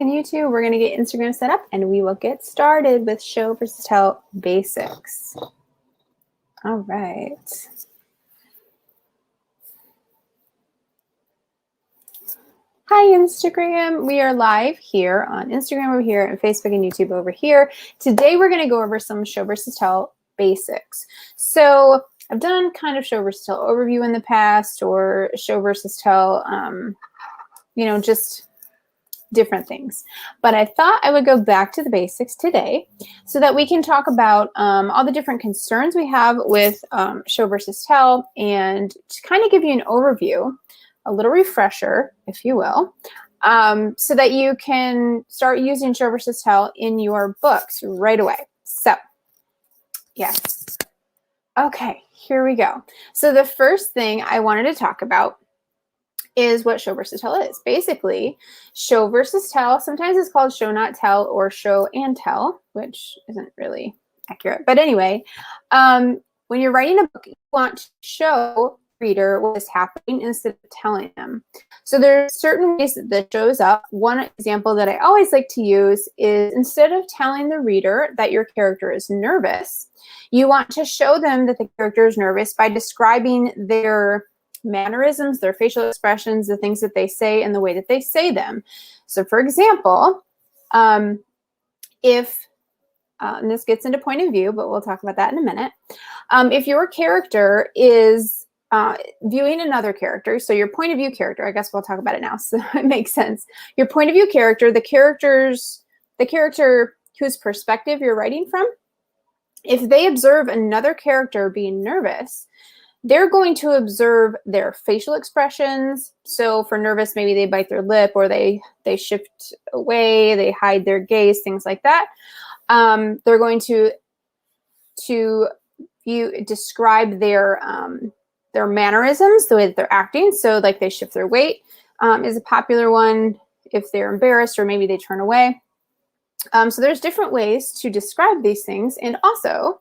And YouTube, we're going to get Instagram set up and we will get started with show versus tell basics. All right. Hi, Instagram. We are live here on Instagram over here and Facebook and YouTube over here. Today, we're going to go over some show versus tell basics. So I've done kind of show versus tell overview in the past, or show versus tell, just different things. But I thought I would go back to the basics today so that we can talk about all the different concerns we have with show versus tell, and to kind of give you an overview, a little refresher, if you will, so that you can start using show versus tell in your books right away. So, yes. Okay, here we go. So the first thing I wanted to talk about is what show versus tell is. Basically, show versus tell, sometimes it's called show not tell or show and tell, which isn't really accurate. But anyway, when you're writing a book, you want to show the reader what is happening instead of telling them. So there's certain ways that this shows up. One example that I always like to use is, instead of telling the reader that your character is nervous, you want to show them that the character is nervous by describing their mannerisms, their facial expressions, the things that they say, and the way that they say them. So for example, if, and this gets into point of view, but we'll talk about that in a minute. If your character is viewing another character, so your point of view character, I guess we'll talk about it now, so it makes sense. Your point of view character, the character whose perspective you're writing from, if they observe another character being nervous, they're going to observe their facial expressions. So for nervous, maybe they bite their lip, or they shift away, they hide their gaze, things like that. They're going to describe their mannerisms, the way that they're acting. So like they shift their weight is a popular one if they're embarrassed, or maybe they turn away. So there's different ways to describe these things. And also,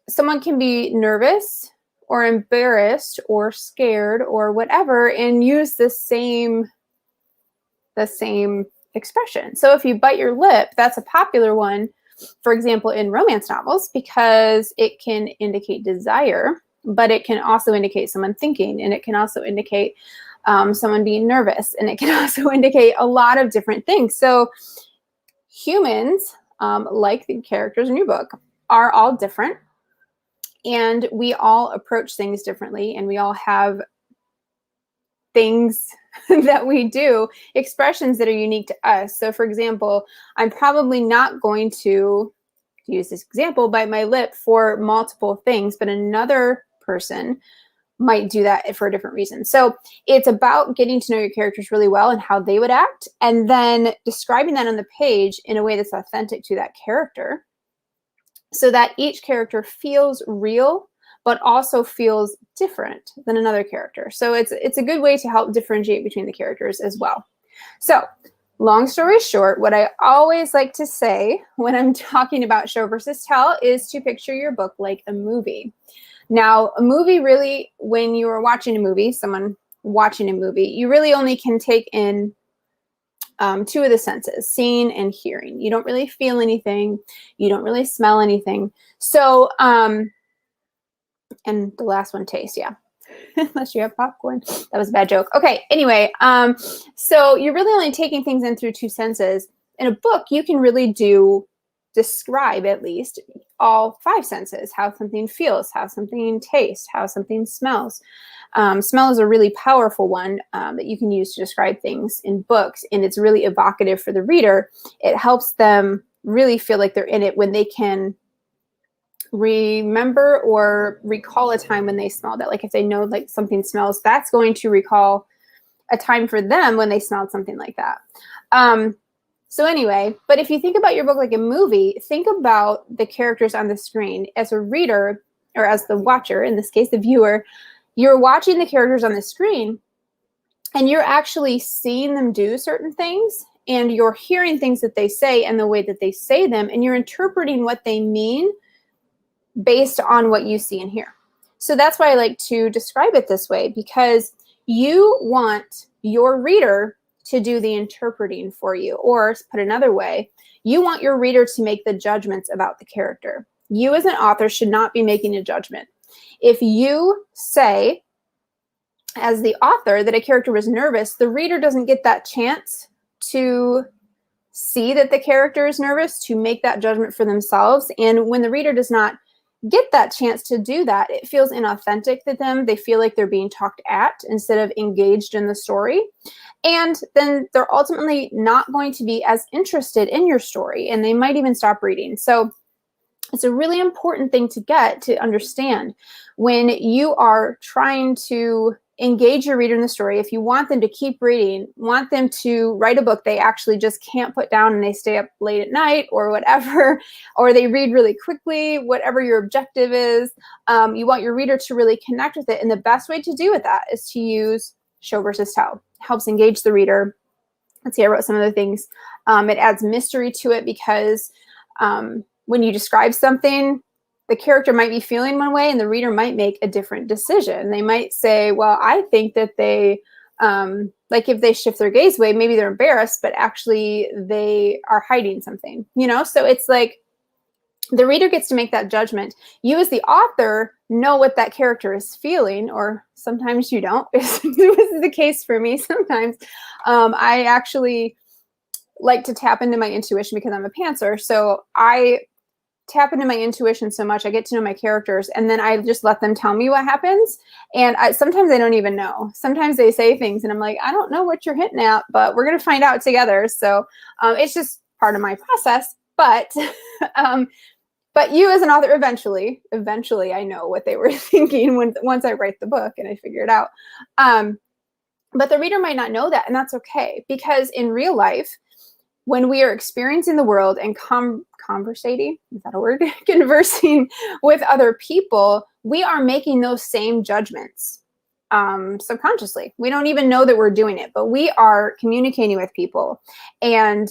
someone can be nervous or embarrassed or scared or whatever and use the same expression. So if you bite your lip, that's a popular one, for example, in romance novels, because it can indicate desire, but it can also indicate someone thinking, and it can also indicate someone being nervous, and it can also indicate a lot of different things. So humans, like the characters in your book, are all different, and we all approach things differently, and we all have things that we do, expressions that are unique to us. So for example, I'm probably not going to use this example, bite my lip for multiple things, but another person might do that for a different reason. So it's about getting to know your characters really well and how they would act, and then describing that on the page in a way that's authentic to that character, so that each character feels real, but also feels different than another character. So it's a good way to help differentiate between the characters as well. So long story short, what I always like to say when I'm talking about show versus tell is to picture your book like a movie. Now, a movie, really, when you are watching a movie, someone watching a movie, you really only can take in two of the senses, seeing and hearing. You don't really feel anything. You don't really smell anything. So, and the last one, taste, yeah. Unless you have popcorn. That was a bad joke. Okay, anyway, so you're really only taking things in through two senses. In a book, you can really describe at least all five senses, how something feels, how something tastes, how something smells. Smell is a really powerful one that you can use to describe things in books, and it's really evocative for the reader. It helps them really feel like they're in it when they can remember or recall a time when they smelled it. Like if they know like something smells, that's going to recall a time for them when they smelled something like that. So anyway, but if you think about your book like a movie, think about the characters on the screen. As a reader, or as the watcher, in this case, the viewer, you're watching the characters on the screen, and you're actually seeing them do certain things, and you're hearing things that they say and the way that they say them, and you're interpreting what they mean based on what you see and hear. So that's why I like to describe it this way, because you want your reader to do the interpreting for you. Or put another way, you want your reader to make the judgments about the character. You as an author should not be making a judgment. If you say, as the author, that a character was nervous, the reader doesn't get that chance to see that the character is nervous, to make that judgment for themselves. And when the reader does not get that chance to do that, it feels inauthentic to them. They feel like they're being talked at instead of engaged in the story. And then they're ultimately not going to be as interested in your story, and they might even stop reading. So it's a really important thing to get to understand when you are trying to engage your reader in the story. If you want them to keep reading, want them to write a book they actually just can't put down and they stay up late at night or whatever, or they read really quickly, whatever your objective is, you want your reader to really connect with it. And the best way to do with that is to use show versus tell. It helps engage the reader. Let's see, I wrote some of the things. It adds mystery to it because when you describe something, the character might be feeling one way and the reader might make a different decision. They might say, well, I think that they, like if they shift their gaze away, maybe they're embarrassed, but actually they are hiding something, you know? So it's like the reader gets to make that judgment. You as the author know what that character is feeling, or sometimes you don't. This is the case for me sometimes. I actually like to tap into my intuition because I'm a pantser. So I tap into my intuition so much. I get to know my characters, and then I just let them tell me what happens. And sometimes I don't even know. Sometimes they say things and I'm like, I don't know what you're hinting at, but we're going to find out together. So it's just part of my process. But you as an author, eventually I know what they were thinking once I write the book and I figure it out. But the reader might not know that, and that's okay, because in real life, when we are experiencing the world and conversating, is that a word? Conversing with other people, we are making those same judgments subconsciously. We don't even know that we're doing it, but we are communicating with people. And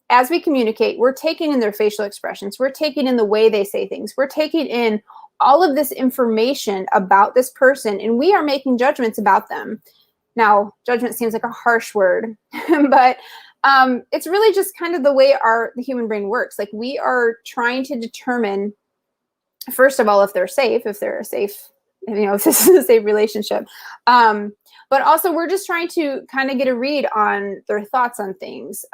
as we communicate, we're taking in their facial expressions. We're taking in the way they say things. We're taking in all of this information about this person, and we are making judgments about them. Now, judgment seems like a harsh word, but it's really just kind of the way the human brain works. Like, we are trying to determine, first of all, if they're safe, if this is a safe relationship. But also we're just trying to kind of get a read on their thoughts on things.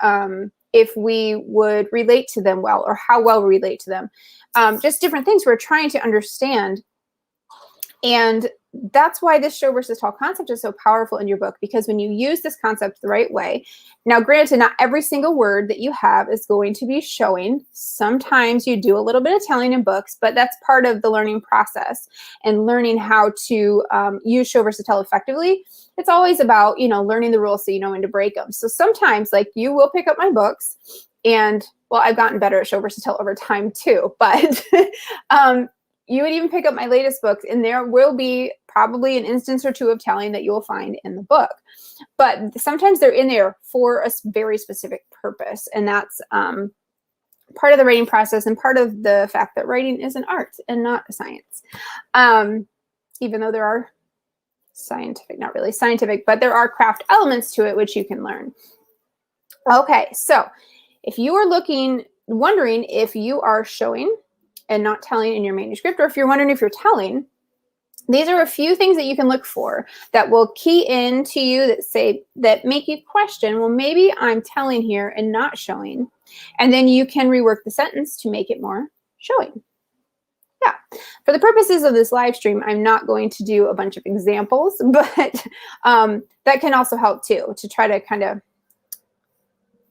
If we would relate to them well, or how well we relate to them. Just different things we're trying to understand. And that's why this show versus tell concept is so powerful in your book, because when you use this concept the right way, now granted, not every single word that you have is going to be showing. Sometimes you do a little bit of telling in books, but that's part of the learning process and learning how to use show versus tell effectively. It's always about, learning the rules so you know when to break them. So sometimes, like, you will pick up my books and, well, I've gotten better at show versus tell over time too, but you would even pick up my latest books, and there will be probably an instance or two of telling that you will find in the book. But sometimes they're in there for a very specific purpose, and that's part of the writing process and part of the fact that writing is an art and not a science. Even though there are not really scientific, but there are craft elements to it which you can learn. Okay, so if you are wondering if you are showing and not telling in your manuscript, or if you're wondering if you're telling, these are a few things that you can look for that will key into you, that make you question, well, maybe I'm telling here and not showing. And then you can rework the sentence to make it more showing. Yeah. For the purposes of this live stream, I'm not going to do a bunch of examples, but that can also help too, to try to kind of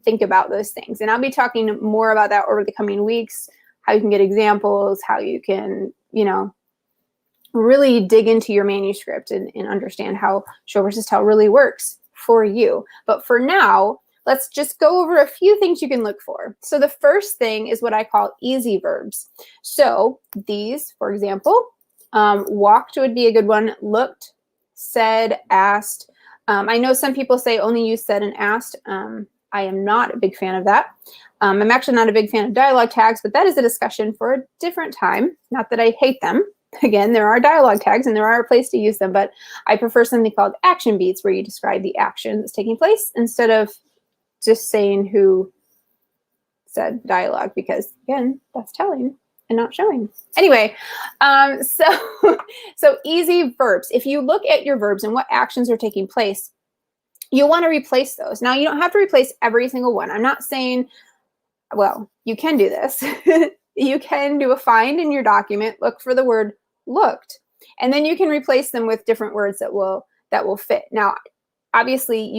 think about those things. And I'll be talking more about that over the coming weeks, how you can get examples, how you can, really dig into your manuscript and understand how show versus tell really works for you. But for now, let's just go over a few things you can look for. So the first thing is what I call easy verbs. So these, for example, walked would be a good one. Looked, said, asked. I know some people say only use said and asked. I am not a big fan of that. I'm actually not a big fan of dialogue tags, but that is a discussion for a different time. Not that I hate them. Again, there are dialogue tags and there are a place to use them, but I prefer something called action beats, where you describe the action that's taking place instead of just saying who said dialogue, because again, that's telling and not showing. Anyway, so easy verbs. If you look at your verbs and what actions are taking place, you'll want to replace those. Now, you don't have to replace every single one. I'm not saying, well, you can do this. You can do a find in your document, look for the word looked, and then you can replace them with different words that will fit. Now, obviously,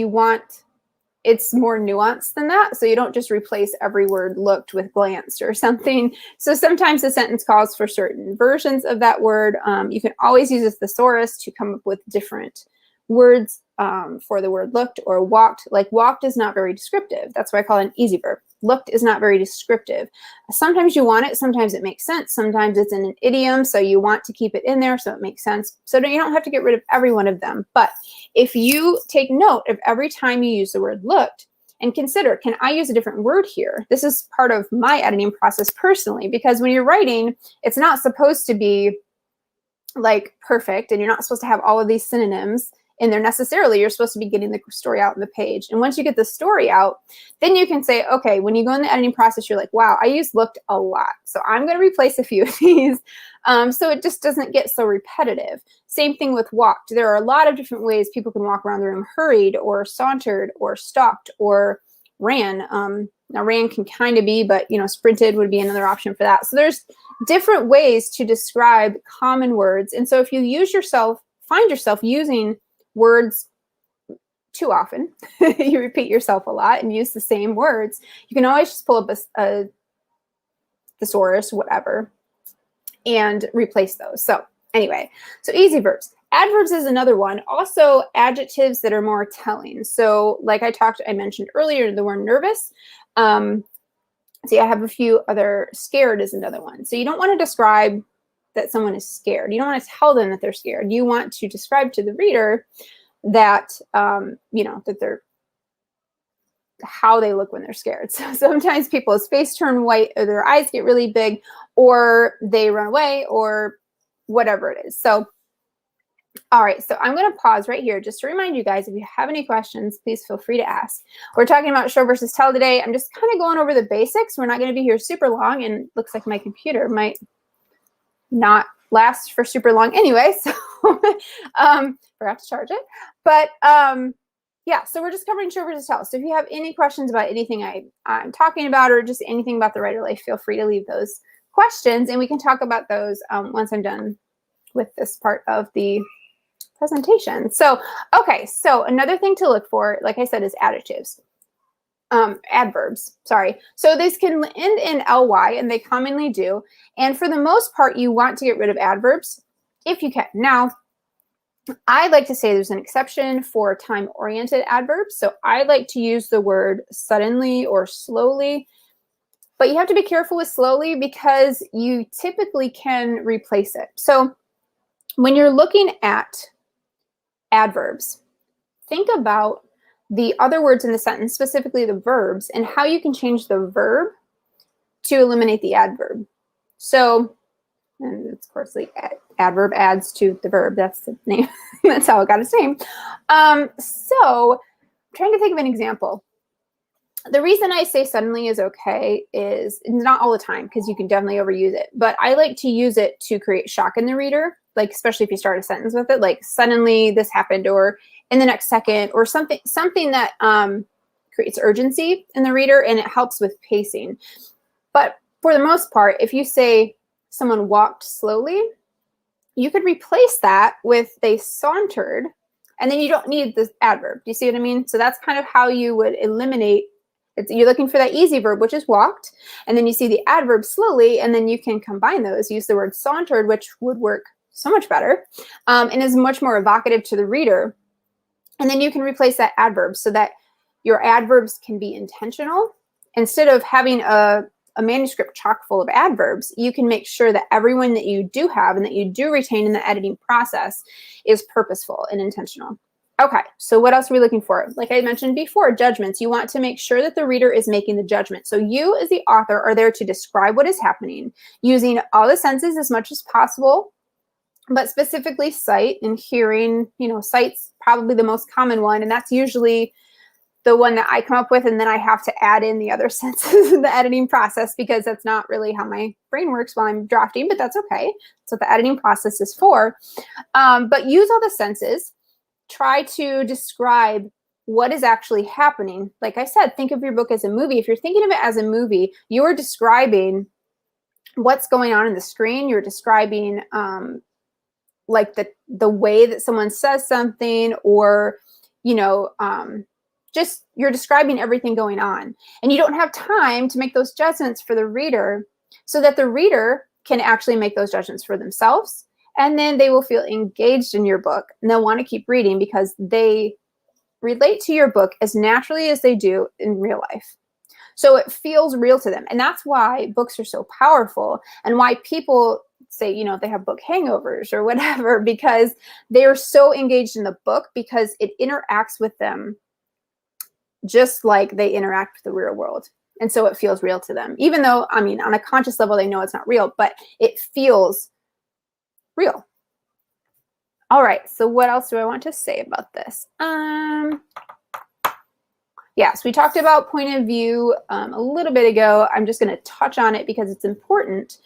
it's more nuanced than that, so you don't just replace every word looked with glanced or something. So sometimes the sentence calls for certain versions of that word. You can always use a thesaurus to come up with different words for the word looked or walked. Like walked is not very descriptive. That's why I call it an easy verb. Looked is not very descriptive. Sometimes you want it, sometimes it makes sense, sometimes it's in an idiom, so you want to keep it in there so it makes sense. So you don't have to get rid of every one of them. But if you take note of every time you use the word looked and consider, can I use a different word here? This is part of my editing process personally, because when you're writing, it's not supposed to be like perfect, and you're not supposed to have all of these synonyms in there necessarily. You're supposed to be getting the story out in the page. And once you get the story out, then you can say, okay, when you go in the editing process, you're like, wow, I used looked a lot. So I'm going to replace a few of these so it just doesn't get so repetitive. Same thing with walked. There are a lot of different ways people can walk around the room: hurried or sauntered or stalked or ran. Now ran can kind of be, but sprinted would be another option for that. So there's different ways to describe common words. And so if you find yourself using words too often, you repeat yourself a lot and use the same words, you can always just pull up a thesaurus, whatever, and replace those. So anyway, so easy verbs. Adverbs is another one. Also adjectives that are more telling. So like I mentioned earlier, the word nervous. See, I have a few other. Scared is another one. So you don't want to describe that someone is scared. You don't want to tell them that they're scared. You want to describe to the reader that, that they're, how they look when they're scared. So sometimes people's face turn white, or their eyes get really big, or they run away, or whatever it is. So, all right, so I'm going to pause right here just to remind you guys, if you have any questions, please feel free to ask. We're talking about show versus tell today. I'm just kind of going over the basics. We're not going to be here super long, and it looks like my computer might not last for super long anyway, so forgot to charge it. But yeah, so we're just covering show versus tell. So if you have any questions about anything I'm talking about, or just anything about the writer life, feel free to leave those questions, and we can talk about those once I'm done with this part of the presentation. So, okay, so another thing to look for, like I said, is adjectives. Adverbs, sorry. So these can end in ly, and they commonly do. And for the most part, you want to get rid of adverbs if you can. Now, I like to say there's an exception for time-oriented adverbs. So I like to use the word suddenly or slowly, but you have to be careful with slowly because you typically can replace it. So when you're looking at adverbs, think about the other words in the sentence, specifically the verbs, and how you can change the verb to eliminate the adverb. So, and of course, the adverb adds to the verb. That's the name. That's how it got its name. So, I'm trying to think of an example. The reason I say suddenly is okay is not all the time, because you can definitely overuse it, but I like to use it to create shock in the reader, like especially if you start a sentence with it, like suddenly this happened, or in the next second, or something that creates urgency in the reader, and it helps with pacing. But for the most part, if you say someone walked slowly, you could replace that with they sauntered, and then you don't need the adverb. Do you see what I mean? So that's kind of how you would eliminate. You're looking for that easy verb, which is walked, and then you see the adverb slowly, and then you can combine those. Use the word sauntered, which would work so much better and is much more evocative to the reader. And then you can replace that adverb so that your adverbs can be intentional. Instead of having a manuscript chock full of adverbs, you can make sure that everyone that you do have and that you do retain in the editing process is purposeful and intentional. Okay, so what else are we looking for? Like I mentioned before, judgments. You want to make sure that the reader is making the judgment. So you as the author are there to describe what is happening using all the senses as much as possible, but specifically sight and hearing. Sight's probably the most common one, and that's usually the one that I come up with, and then I have to add in the other senses in the editing process, because that's not really how my brain works while I'm drafting, but that's okay. That's what the editing process is for. But use all the senses. Try to describe what is actually happening. Like I said, think of your book as a movie. If you're thinking of it as a movie, you're describing what's going on in the screen. You're describing like the way that someone says something, or, you know, just you're describing everything going on. And you don't have time to make those judgments for the reader, so that the reader can actually make those judgments for themselves. And then they will feel engaged in your book, and they'll want to keep reading because they relate to your book as naturally as they do in real life. So it feels real to them. And that's why books are so powerful, and why people say, you know, they have book hangovers or whatever, because they are so engaged in the book, because it interacts with them just like they interact with the real world. And so it feels real to them, even though, I mean, on a conscious level, they know it's not real, but it feels real. All right, so what else do I want to say about this? Yes, we talked about point of view a little bit ago. I'm just going to touch on it because it's important.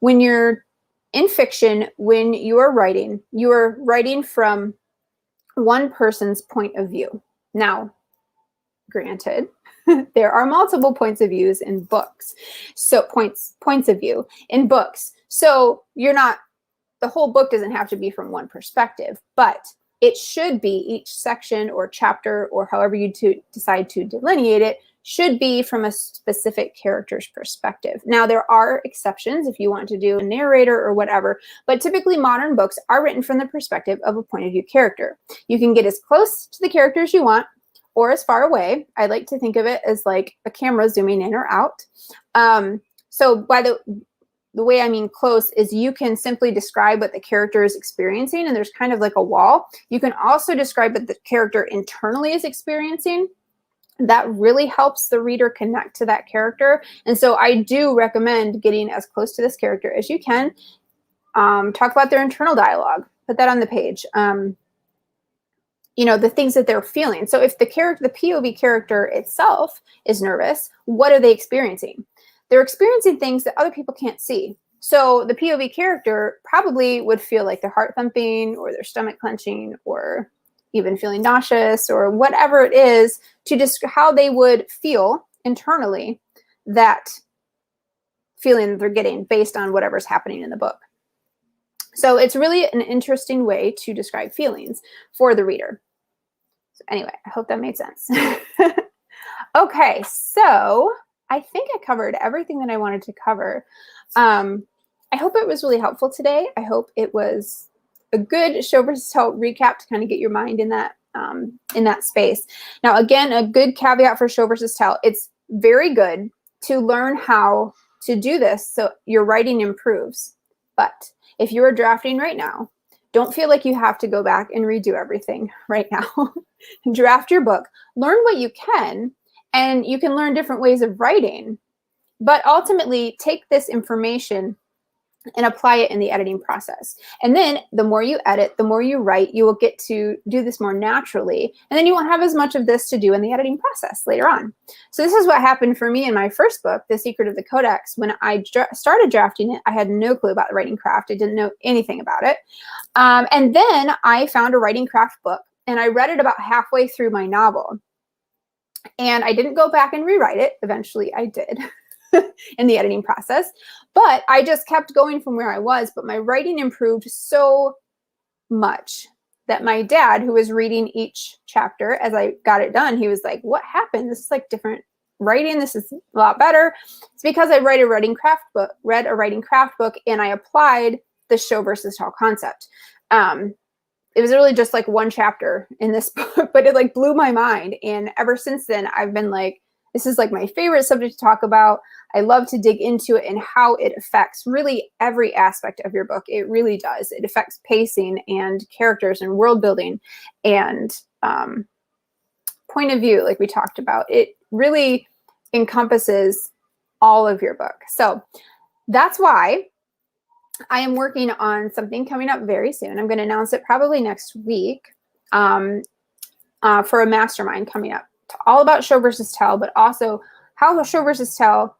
When you're in fiction, when you are writing from one person's point of view. Now, granted, there are multiple points of views in books. So points of view in books. So you're not, the whole book doesn't have to be from one perspective, but it should be, each section or chapter, or however you decide to delineate it, should be from a specific character's perspective. Now, there are exceptions if you want to do a narrator or whatever, but typically modern books are written from the perspective of a point of view character. You can get as close to the characters you want, or as far away. I like to think of it as like a camera zooming in or out. So by the way I mean close is you can simply describe what the character is experiencing, and there's kind of like a wall. You can also describe what the character internally is experiencing. That really helps the reader connect to that character. And so I do recommend getting as close to this character as you can. Talk about their internal dialogue. Put that on the page. You know, the things that they're feeling. So if the POV character itself is nervous, what are they experiencing? They're experiencing things that other people can't see. So the POV character probably would feel like their heart thumping, or their stomach clenching, or even feeling nauseous, or whatever it is, to just how they would feel internally, that feeling that they're getting based on whatever's happening in the book. So it's really an interesting way to describe feelings for the reader. So anyway, I hope that made sense. Okay, so I think I covered everything that I wanted to cover. I hope it was really helpful today. I hope it was a good show versus tell recap to kind of get your mind in that space. Now, again, a good caveat for show versus tell: it's very good to learn how to do this so your writing improves. But if you are drafting right now, don't feel like you have to go back and redo everything right now. Draft your book, learn what you can, and you can learn different ways of writing. But ultimately, take this information and apply it in the editing process. And then the more you edit, the more you write, you will get to do this more naturally. And then you won't have as much of this to do in the editing process later on. So this is what happened for me in my first book, The Secret of the Codex. When I started drafting it, I had no clue about the writing craft. I didn't know anything about it. And then I found a writing craft book, and I read it about halfway through my novel. And I didn't go back and rewrite it. Eventually I did. In the editing process, but I just kept going from where I was. But my writing improved so much that my dad, who was reading each chapter as I got it done, he was like, "What happened? This is like different writing. This is a lot better." It's because I read a writing craft book, and I applied the show versus tell concept. It was really just like one chapter in this book, but it like blew my mind. And ever since then, I've been like, this is like my favorite subject to talk about. I love to dig into it and how it affects really every aspect of your book. It really does. It affects pacing and characters and world building and point of view, like we talked about. It really encompasses all of your book. So that's why I am working on something coming up very soon. I'm going to announce it probably next week for a mastermind coming up all about show versus tell, but also how show versus tell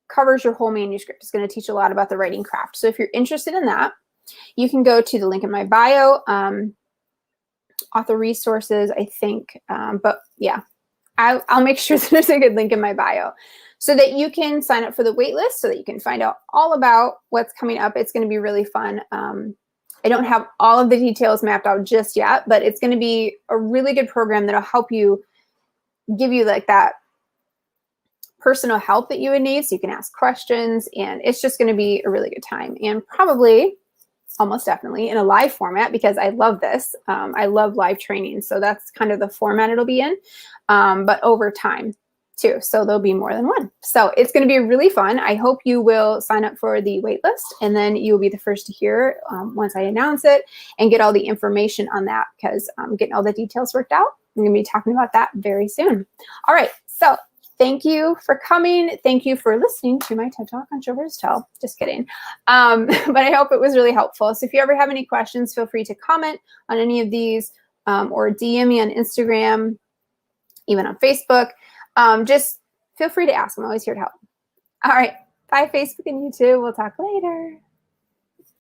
covers your whole manuscript. It's going to teach a lot about the writing craft. So if you're interested in that, you can go to the link in my bio, author resources, I think. But yeah, I'll make sure that there's a good link in my bio so that you can sign up for the wait list so that you can find out all about what's coming up. It's going to be really fun. I don't have all of the details mapped out just yet, but it's going to be a really good program that'll help you, give you like that personal help that you would need so you can ask questions, and it's just going to be a really good time, and probably almost definitely in a live format because I love this. I love live training, so that's kind of the format it'll be in, but over time too, so there'll be more than one. So it's going to be really fun. I hope you will sign up for the wait list, and then you'll be the first to hear once I announce it and get all the information on that, because I'm getting all the details worked out. I'm going to be talking about that very soon. All right, so thank you for coming. Thank you for listening to my TED Talk on Show versus Tell. Just kidding. But I hope it was really helpful. So if you ever have any questions, feel free to comment on any of these or DM me on Instagram, even on Facebook. Just feel free to ask. I'm always here to help. All right. Bye, Facebook and YouTube. We'll talk later.